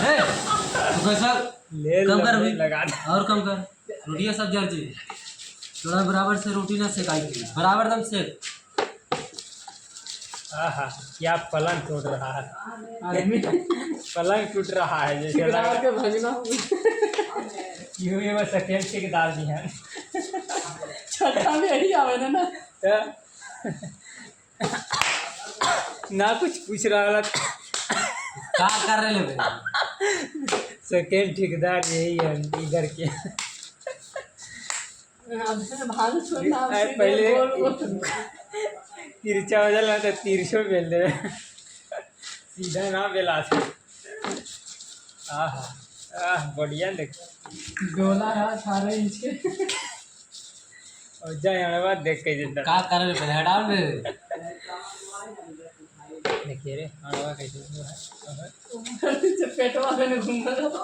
ए तू कैसा ले कम कर अभी लगा दे। और कम कर रोटियां सब जल जी थोड़ा बराबर से रोटी ना सेकाई थी बराबर दम सेक आहा क्या पलंग टूट रहा है आदमी पलंग टूट रहा है जैसे लग ठेकेदार रहा के भगना यूं ही वो सेकेंड ठेकेदार जी हैं छठा में यही आवे ना तो ना कुछ पूछ रहा क्या कर रहे ले सेकेंड ठेकेदार यही है इधर के भाग छोड़ना पहले तिरछा हो जाला तो तिरछो बेल दे सीधा ना बेला था आहा आह बढ़िया देख गोला है 18 इंच के और जाए बाद देख के जितना क्या कर रहे पहले हटाओ रे देखिए रे अड़वा कैसे वो है पेटवा में घूम रहा